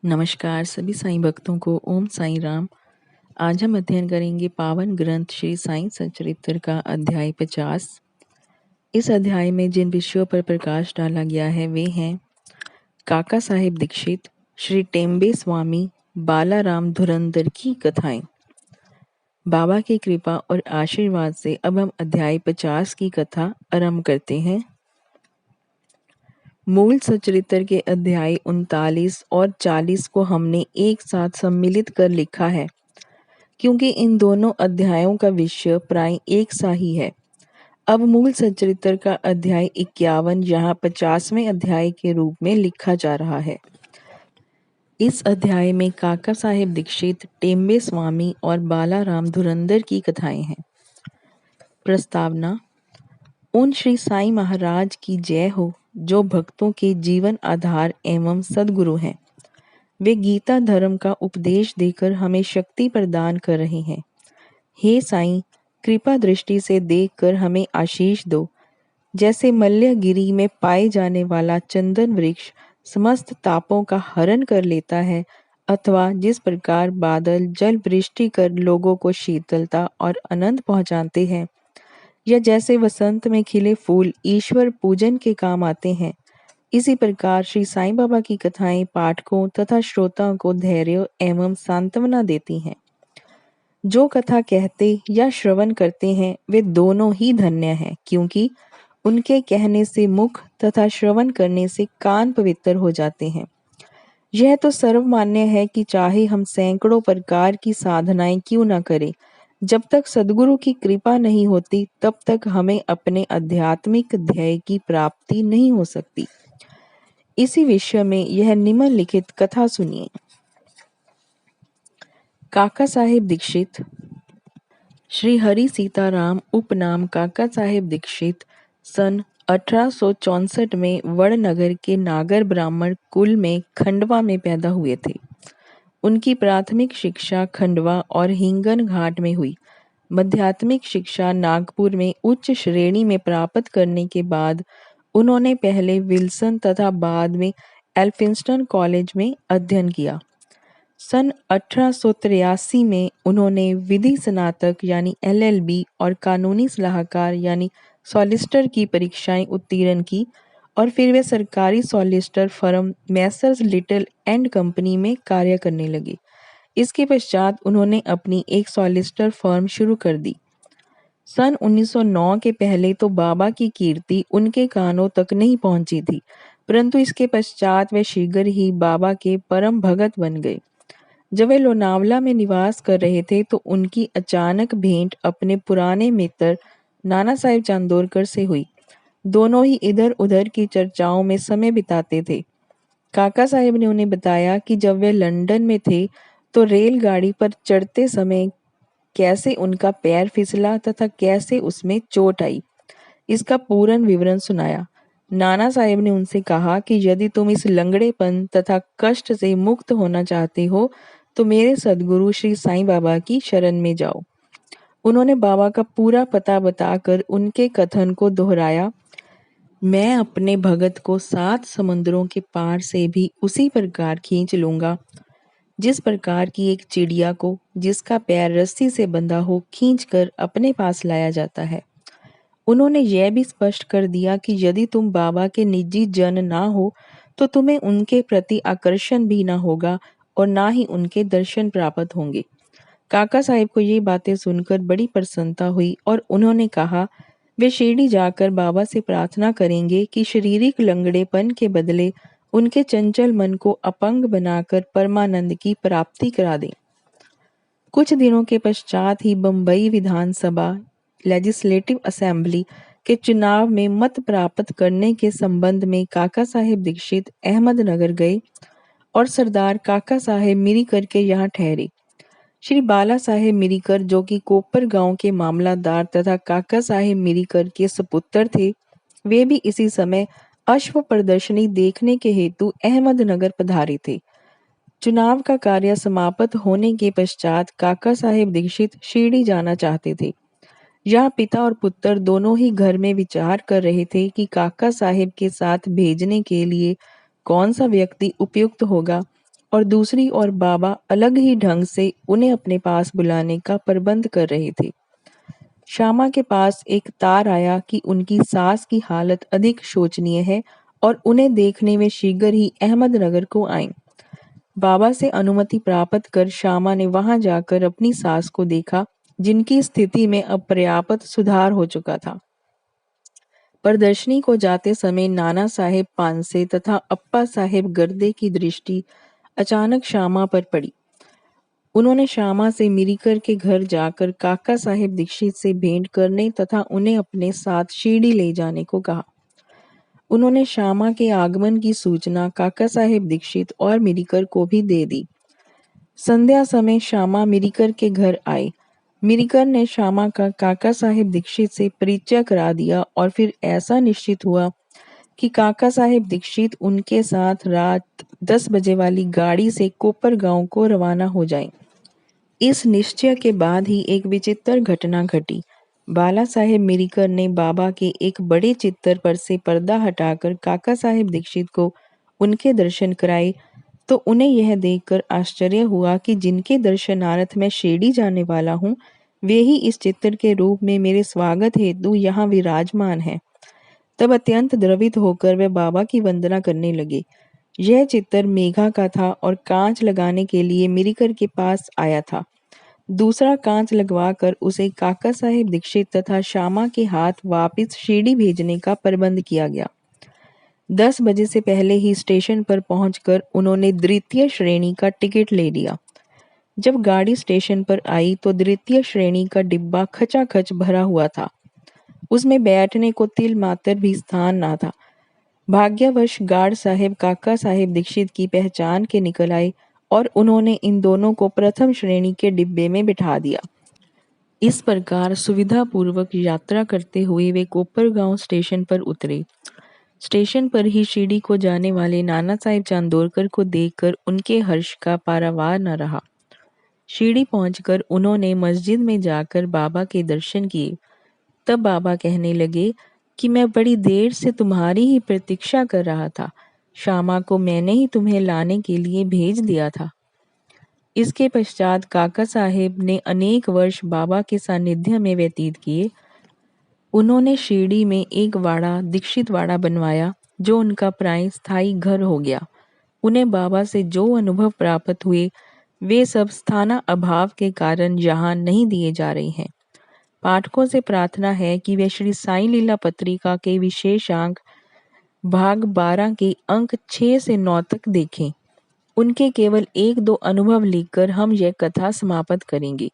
नमस्कार सभी साईं भक्तों को ओम साईं राम। आज हम अध्ययन करेंगे पावन ग्रंथ श्री साईं सच्चरित्र का अध्याय 50। इस अध्याय में जिन विषयों पर प्रकाश डाला गया है वे हैं काका साहेब दीक्षित, श्री टेम्बे स्वामी, बालाराम धुरंधर की कथाएं। बाबा की कृपा और आशीर्वाद से अब हम अध्याय 50 की कथा आरंभ करते हैं। मूल सच्चरित्र के अध्याय 39 और 40 को हमने एक साथ सम्मिलित कर लिखा है क्योंकि इन दोनों अध्यायों का विषय प्राय एक सा ही है। अब मूल सच्चरित्र का अध्याय 51 यहाँ 50वें अध्याय के रूप में लिखा जा रहा है। इस अध्याय में काका साहेब दीक्षित, टेम्बे स्वामी और बालाराम धुरंधर की कथाएं हैं। प्रस्तावना। उन श्री साईं महाराज की जय हो जो भक्तों के जीवन आधार एवं सद्गुरु हैं। वे गीता धर्म का उपदेश देकर हमें शक्ति प्रदान कर रहे हैं। हे साईं, कृपा दृष्टि से देखकर हमें आशीष दो। जैसे मल्यगिरी में पाए जाने वाला चंदन वृक्ष समस्त तापों का हरण कर लेता है, अथवा जिस प्रकार बादल जल वृष्टि कर लोगों को शीतलता और आनंद पहुंचाते हैं, या जैसे वसंत में खिले फूल ईश्वर पूजन के काम आते हैं, इसी प्रकार श्री साईं बाबा की कथाएं पाठकों तथा श्रोताओं को धैर्य एवं सांत्वना देती हैं। जो कथा कहते या श्रवण करते हैं वे दोनों ही धन्य हैं, क्योंकि उनके कहने से मुख तथा श्रवण करने से कान पवित्र हो जाते हैं। यह तो सर्वमान्य है कि चाहे हम सैकड़ों प्रकार की साधनाएं क्यों न करें, जब तक सद्गुरु की कृपा नहीं होती तब तक हमें अपने आध्यात्मिक ध्येय की प्राप्ति नहीं हो सकती। इसी विषय में यह निम्नलिखित कथा सुनिए। काका साहेब दीक्षित। श्री हरि सीताराम उपनाम काका साहेब दीक्षित सन 1864 में वड़नगर के नागर ब्राह्मण कुल में खंडवा में पैदा हुए थे। उनकी प्राथमिक शिक्षा खंडवा और हिंगन घाट में हुई। माध्यमिक शिक्षा नागपुर में उच्च श्रेणी में प्राप्त करने के बाद उन्होंने पहले विल्सन तथा बाद में एल्फिंस्टन कॉलेज में अध्ययन किया। सन 1883 में उन्होंने विधि स्नातक यानी LLB और कानूनी सलाहकार यानी सॉलिसिटर की परीक्षाएं उत्तीर्ण की और फिर वे सरकारी solicitor firm Messrs little and company में कार्य करने लगे। इसके पश्चात उन्होंने अपनी एक सॉलिसिटर फर्म शुरू कर दी। सन 1909 के पहले तो बाबा की कीर्ति उनके कानों तक नहीं पहुंची थी, परंतु इसके पश्चात वे शीघ्र ही बाबा के परम भगत बन गए। जब वे लोनावला में निवास कर रहे थे तो उनकी अचानक भेंट अपने पुराने मित्र नाना साहेब चांदोरकर से हुई। दोनों ही इधर उधर की चर्चाओं में समय बिताते थे। काका साहेब ने उन्हें बताया कि जब वे लंदन में थे तो रेलगाड़ी पर चढ़ते समय कैसे उनका पैर फिसला तथा कैसे उसमें चोट आई। इसका पूर्ण विवरण सुनाया। नाना साहेब ने उनसे कहा कि यदि तुम इस लंगड़ेपन तथा कष्ट से मुक्त होना चाहते हो तो मेरे सद्गुरु श्री साईं बाबा की शरण में जाओ। उन्होंने बाबा का पूरा पता बताकर उनके कथन को दोहराया। मैं अपने भगत को 7 समुद्रों के पार से भी उसी प्रकार खींच लूंगा जिस प्रकार की एक चिड़िया को जिसका पैर रस्सी से बंधा हो खींचकर अपने पास लाया जाता है। उन्होंने यह भी स्पष्ट कर दिया कि यदि तुम बाबा के निजी जन ना हो तो तुम्हें उनके प्रति आकर्षण भी ना होगा और ना ही उनके दर्शन प्राप्त होंगे। काका साहेब को ये बातें सुनकर बड़ी प्रसन्नता हुई और उन्होंने कहा वे शिरडी जाकर बाबा से प्रार्थना करेंगे कि शारीरिक लंगड़ेपन के बदले उनके चंचल मन को अपंग बनाकर परमानंद की प्राप्ति करा दें। कुछ दिनों के पश्चात ही बम्बई विधानसभा लेजिस्लेटिव असेंबली के चुनाव में मत प्राप्त करने के संबंध में काका साहेब दीक्षित अहमदनगर गए और सरदार काका साहेब मिरीकर के यहाँ ठहरे। श्री बाला साहेब मिरीकर जो कि कोपर गांव के मामलादार तथा काका साहेब मिरीकर के सपुत्र थे, वे भी इसी समय अश्व प्रदर्शनी देखने के हेतु अहमदनगर पधारे थे। चुनाव का कार्य समाप्त होने के पश्चात काका साहेब दीक्षित शिरडी जाना चाहते थे। यहाँ पिता और पुत्र दोनों ही घर में विचार कर रहे थे कि काका साहेब के साथ भेजने के लिए कौन सा व्यक्ति उपयुक्त होगा और दूसरी ओर बाबा अलग ही ढंग से उन्हें अपने पास बुलाने का प्रबंध कर रहे थे। श्यामा के पास एक तार आया कि उनकी सास की हालत अधिक शोचनीय है और उन्हें देखने वे शीघ्र ही अहमदनगर को आएं। बाबा से अनुमति प्राप्त कर श्यामा ने वहां जाकर अपनी सास को देखा, जिनकी स्थिति में अब पर्याप्त सुधार हो चुका था। प्रदर्शनी को जाते समय नाना साहेब पानसे तथा अप्पा साहेब गर्दे की दृष्टि अचानक श्यामा पर पड़ी। उन्होंने श्यामा से मिरीकर के घर जाकर काका साहेब दीक्षित से भेंट करने तथा उन्हें अपने साथ शिरडी ले जाने को कहा। उन्होंने श्यामा के आगमन की सूचना काका साहेब दीक्षित और मिरीकर को भी दे दी। संध्या समय श्यामा मिरीकर के घर आए। मिरीकर ने श्यामा का काका साहेब दीक्षित से परिचय करा दिया और फिर ऐसा निश्चित हुआ कि काका साहेब दीक्षित उनके साथ रात 10 बजे वाली गाड़ी से कोपर गांव को रवाना हो जाएं। इस निश्चय के बाद ही एक विचित्र घटना घटी। बाला साहेब मिरीकर ने बाबा के एक बड़े चित्तर पर से पर्दा हटाकर काका साहेब दीक्षित को उनके दर्शन कराए, तो उन्हें यह देखकर आश्चर्य हुआ कि जिनके दर्शनार्थ मैं शिरडी जाने वाला हूँ, वे ही इस चित्तर के रूप में मेरे स्वागत हेतु यहाँ विराजमान है। तब अत्यंत द्रवित होकर वे बाबा की वंदना करने लगे। यह चित्तर मेघा का था और कांच लगाने के लिए मिरीकर के पास आया था। दूसरा कांच लगवाकर उसे काका साहेब दीक्षित तथा श्यामा के हाथ वापिस शिरडी भेजने का प्रबंध किया गया। 10 बजे से पहले ही स्टेशन पर पहुंचकर उन्होंने द्वितीय श्रेणी का टिकट ले लिया। जब गाड़ी स्टेशन पर आई तो द्वितीय श्रेणी का डिब्बा खचाखच भरा हुआ था। उसमें बैठने को तिल मात्र भी स्थान ना था। भाग्यवश गार्ड साहेब काका साहेब दीक्षित की पहचान के निकल आए और उन्होंने इन दोनों को प्रथम श्रेणी के डिब्बे में बिठा दिया। इस प्रकार सुविधापूर्वक यात्रा करते हुए वे कोपरगांव स्टेशन पर उतरे। स्टेशन पर ही शिरडी को जाने वाले नाना साहेब चांदोरकर को देखकर उनके हर्ष का पारावार न रहा। शिरडी पहुंचकर उन्होंने मस्जिद में जाकर बाबा के दर्शन किए। तब बाबा कहने लगे कि मैं बड़ी देर से तुम्हारी ही प्रतीक्षा कर रहा था। श्यामा को मैंने ही तुम्हें लाने के लिए भेज दिया था। इसके पश्चात काका साहेब ने अनेक वर्ष बाबा के सानिध्य में व्यतीत किए। उन्होंने शिरडी में एक वाड़ा दीक्षित वाड़ा बनवाया, जो उनका प्राय स्थायी घर हो गया। उन्हें बाबा से जो अनुभव प्राप्त हुए, वे सब स्थाना अभाव के कारण यहाँ नहीं दिए जा रहे हैं। पाठकों से प्रार्थना है कि वे श्री साईं लीला पत्रिका के विशेषांक भाग 12 के अंक 6 से 9 तक देखें। उनके केवल 1-2 अनुभव लिखकर हम यह कथा समाप्त करेंगे।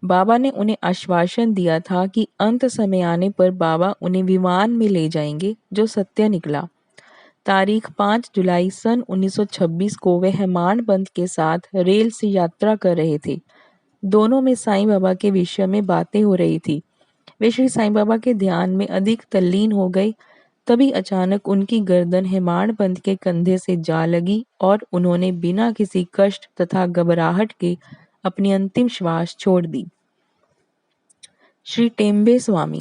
बाबा ने उन्हें आश्वासन दिया था कि अंत समय आने पर बाबा उन्हें विमान में ले जाएंगे, जो सत्य निकला। तारीख 5 जुलाई सन 1926 को वे हेमाडपंत के साथ रेल से यात्रा कर रहे थे। दोनों में साईं बाबा के विषय में बातें हो रही थी। वे श्री साईं बाबा के ध्यान में अधिक तल्लीन हो गए। तभी अचानक उनकी गर्दन हेमाडपंत के कंधे से जा लगी और उन्होंने बिना किसी कष्ट तथा घबराहट के अपनी अंतिम श्वास छोड़ दी। श्री टेम्बे स्वामी।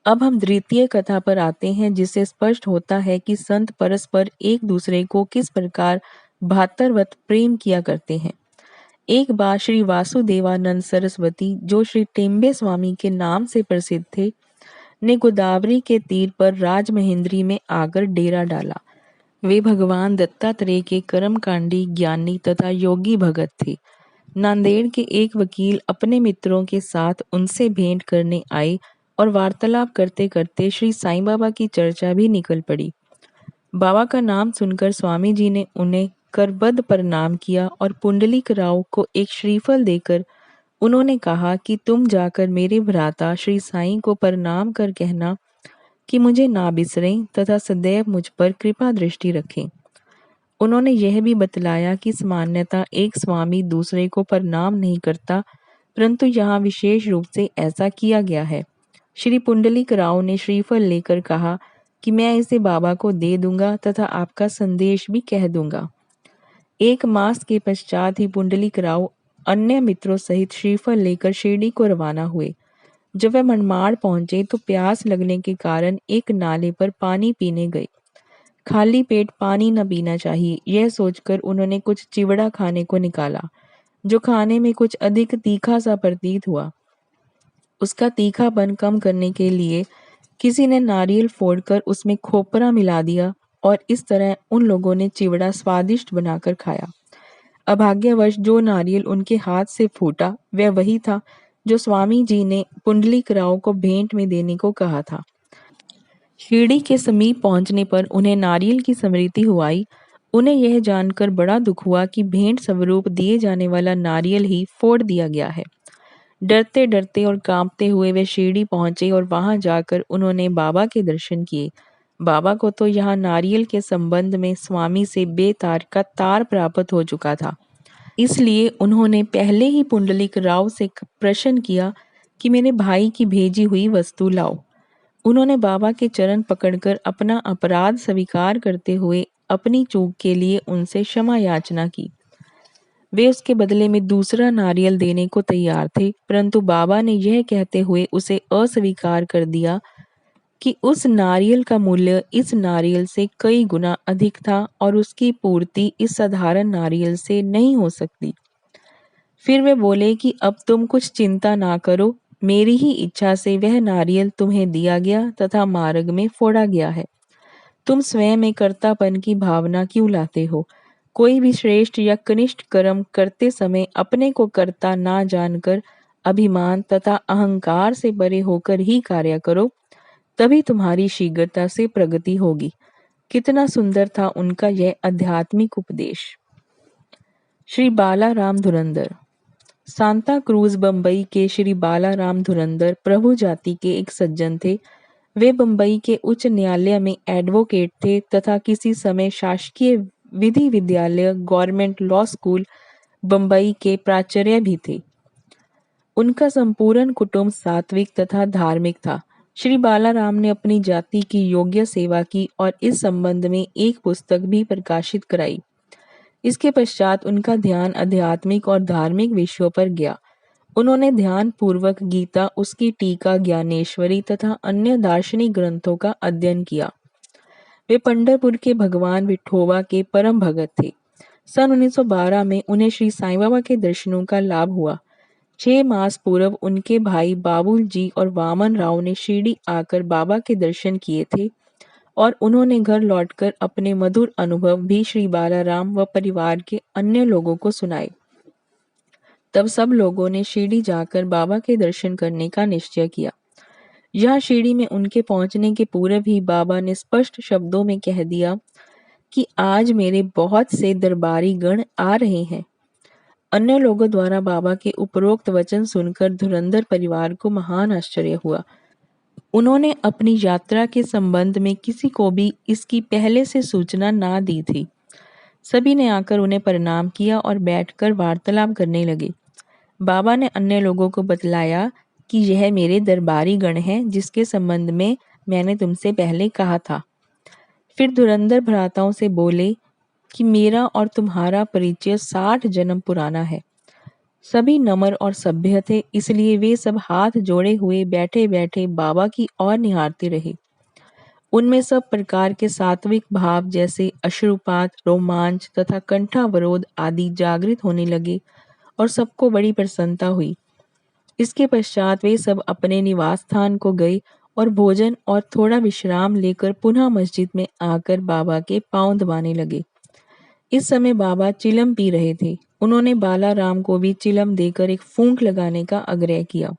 अब हम द्वितीय कथा पर आते हैं, जिससे स्पष्ट होता है कि संत परस्पर एक दूसरे को किस प्रकार भातरवत प्रेम किया करते हैं। एक बार श्री वासुदेवानंद सरस्वती, जो श्री टेम्बे स्वामी के नाम से प्रसिद्ध थे, ने गोदावरी के तीर पर राजमहेंद्री में आकर डेरा डाला। वे भगवान दत्तात्रेय के कर्मकांडी ज्ञानी तथा योगी भगत थे। नांदेड़ के एक वकील अपने मित्रों के साथ उनसे भेंट करने आए और वार्तालाप करते करते श्री साईं बाबा की चर्चा भी निकल पड़ी। बाबा का नाम सुनकर स्वामी जी ने उन्हें करबद्ध प्रणाम किया और पुंडलिक राव को एक श्रीफल देकर उन्होंने कहा कि तुम जाकर मेरे भ्राता श्री साईं को प्रणाम कर कहना कि मुझे ना बिसरें तथा सदैव मुझ पर कृपा दृष्टि रखें। उन्होंने यह भी बतलाया कि सामान्यतः एक स्वामी दूसरे को प्रणाम नहीं करता, परंतु यहाँ विशेष रूप से ऐसा किया गया है। श्री पुंडलिक राव ने श्रीफल लेकर कहा कि मैं इसे बाबा को दे दूंगा तथा आपका संदेश भी कह दूंगा। 1 मास के पश्चात ही पुंडलिक राव अन्य मित्रों सहित श्रीफल लेकर शिरडी को रवाना हुए। जब वे मनमाड़ पहुंचे तो प्यास लगने के कारण एक नाले पर पानी पीने गए। खाली पेट पानी न पीना चाहिए, यह सोचकर उन्होंने कुछ चिवड़ा खाने को निकाला, जो खाने में कुछ अधिक तीखा सा प्रतीत हुआ। उसका तीखापन कम करने के लिए किसी ने नारियल फोड़कर उसमें खोपरा मिला दिया और इस तरह उन लोगों ने चिवड़ा स्वादिष्ट बनाकर खाया। अभाग्यवश जो नारियल उनके हाथ से फूटा वह वही था जो स्वामी जी ने पुंडलिक राव को भेंट में देने को कहा था। शिरडी के समीप पहुंचने पर उन्हें नारियल की स्मृति हुई। उन्हें यह जानकर बड़ा दुख हुआ कि भेंट स्वरूप दिए जाने वाला नारियल ही फोड़ दिया गया है। डरते डरते और कांपते हुए वे शिरडी पहुंचे और वहां जाकर उन्होंने बाबा के दर्शन किए। बाबा को तो यहाँ नारियल के संबंध में स्वामी से बेतार का तार प्राप्त हो चुका था। इसलिए उन्होंने पहले ही पुंडलिक राव से प्रश्न किया कि मेरे भाई की भेजी हुई वस्तु लाओ। उन्होंने बाबा के चरण पकड़कर अपना अपराध स्वीकार करते हुए अपनी चूक के लिए उनसे क्षमा याचना की। वे उसके बदले में दूसरा नारियल देने को तैयार थे, परंतु बाबा ने यह कहते हुए उसे अस्वीकार कर दिया कि उस नारियल का मूल्य इस नारियल से कई गुना अधिक था और उसकी पूर्ति इस साधारण नारियल से नहीं हो सकती। फिर वे बोले कि अब तुम कुछ चिंता ना करो, मेरी ही इच्छा से वह नारियल तुम्हें दिया गया तथा मार्ग में फोड़ा गया है। तुम स्वयं में कर्तापन की भावना क्यों लाते हो? कोई भी श्रेष्ठ या कनिष्ठ कर्म करते समय अपने को कर्ता ना जानकर अभिमान तथा अहंकार से परे होकर ही कार्य करो, तभी तुम्हारी शीघ्रता से प्रगति होगी। कितना सुंदर था उनका यह आध्यात्मिक उपदेश। श्री बालाराम धुरंधर। सांता क्रूज बम्बई के श्री बालाराम धुरंधर प्रभु जाति के एक सज्जन थे। वे बम्बई के उच्च न्यायालय में एडवोकेट थे तथा किसी समय शासकीय विधि विद्यालय गवर्नमेंट लॉ स्कूल बम्बई के प्राचार्य भी थे। उनका संपूर्ण कुटुंब सात्विक तथा धार्मिक था। श्री बालाराम ने अपनी जाति की योग्य सेवा की और इस संबंध में एक पुस्तक भी प्रकाशित कराई। इसके पश्चात उनका ध्यान आध्यात्मिक और धार्मिक विषयों पर गया। उन्होंने ध्यान पूर्वक गीता, उसकी टीका, ज्ञानेश्वरी तथा अन्य दार्शनिक ग्रंथों का अध्ययन किया। वे पंढरपुर के भगवान विठोबा के परम भगत थे। सन 1912 में उन्हें श्री साईं बाबा के दर्शनों का लाभ हुआ। 6 मास पूर्व उनके भाई बाबुल जी और वामन राव ने शिरडी आकर बाबा के दर्शन किए थे और उन्होंने घर लौटकर अपने मधुर अनुभव भी श्री बालाराम व परिवार के अन्य लोगों को सुनाए। तब सब लोगों ने शिरडी जाकर बाबा के दर्शन करने का निश्चय किया। यहाँ शिरडी में उनके पहुंचने के पूर्व ही बाबा ने स्पष्ट शब्दों में कह दिया कि आज मेरे बहुत से दरबारी गण आ रहे हैं। अन्य लोगों द्वारा बाबा के उपरोक्त वचन सुनकर धुरंधर परिवार को महान आश्चर्य हुआ। उन्होंने अपनी यात्रा के संबंध में किसी को भी इसकी पहले से सूचना ना दी थी। सभी ने आकर उन्हें प्रणाम किया और बैठकर वार्तालाप करने लगे। बाबा ने अन्य लोगों को बतलाया कि यह मेरे दरबारी गण हैं जिसके संबंध में मैंने तुमसे पहले कहा था। फिर धुरंधर भ्राताओं से बोले कि मेरा और तुम्हारा परिचय 60 जन्म पुराना है। सभी नम्र और सभ्य थे, इसलिए वे सब हाथ जोड़े हुए बैठे बैठे बाबा की ओर निहारते रहे। उनमें सब प्रकार के सात्विक भाव जैसे अश्रुपात, रोमांच तथा कंठावरोध आदि जागृत होने लगे और सबको बड़ी प्रसन्नता हुई। इसके पश्चात वे सब अपने निवास स्थान को गए और भोजन और थोड़ा विश्राम लेकर पुनः मस्जिद में आकर बाबा के पांव दबाने लगे। इस समय बाबा चिलम पी रहे थे। उन्होंने बालाराम को भी चिलम देकर एक फूंक लगाने का आग्रह किया।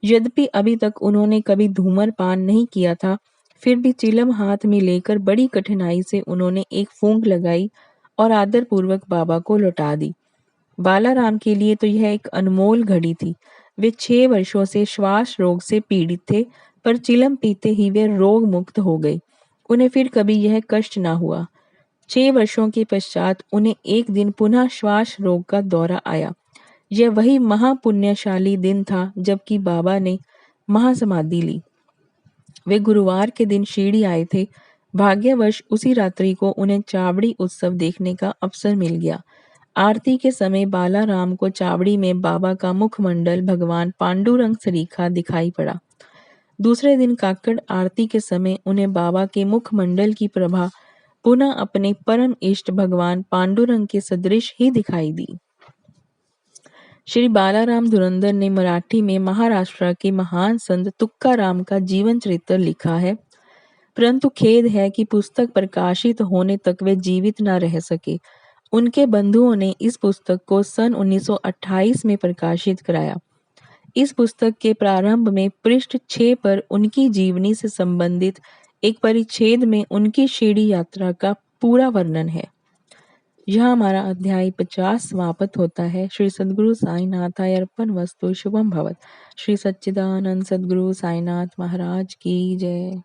यद्यपि अभी तक उन्होंने कभी धूम्रपान नहीं किया था, फिर भी चिलम हाथ में लेकर बड़ी कठिनाई से उन्होंने एक फूंक लगाई और आदरपूर्वक बाबा को लौटा दी। बालाराम के लिए तो यह एक अनमोल घड़ी थी। वे 6 वर्षों से श्वास रोग से पीड़ित थे, पर चिलम पीते ही वे रोग मुक्त हो गए। उन्हें फिर कभी यह कष्ट ना हुआ। 6 वर्षों के पश्चात उन्हें एक दिन पुनः श्वास रोग का दौरा आया। यह वही महापुण्यशाली दिन था जबकि बाबा ने महासमाधि ली। वे गुरुवार के दिन शिरडी आए थे। भाग्यवश उसी रात्रि को उन्हें चावड़ी उत्सव देखने का अवसर मिल गया। आरती के समय बालाराम को चावड़ी में बाबा का मुखमंडल भगवान पांडुरंग सरीखा दिखाई पड़ा। दूसरे दिन काकड़ आरती के समय उन्हें बाबा के मुखमंडल की प्रभा पुनः अपने परम इष्ट भगवान पांडुरंग के सदृश ही दिखाई दी। श्री बालाराम धुरंधर ने मराठी में महाराष्ट्र के महान संत तुकाराम का जीवन चरित्र लिखा है, परंतु खेद है कि पुस्तक प्रकाशित होने तक वे जीवित न रह सके। उनके बंधुओं ने इस पुस्तक को सन 1928 में प्रकाशित कराया। इस पुस्तक के प्रारंभ में पृष्ठ 6 पर उनकी जीवनी से संबंधित एक परिच्छेद में उनकी शिरडी यात्रा का पूरा वर्णन है। यहाँ हमारा अध्याय 50 समाप्त होता है। श्री सद्गुरु साईनाथाय अर्पण वस्तु। शुभम भवत। श्री सच्चिदानंद सद्गुरु साईनाथ महाराज की जय।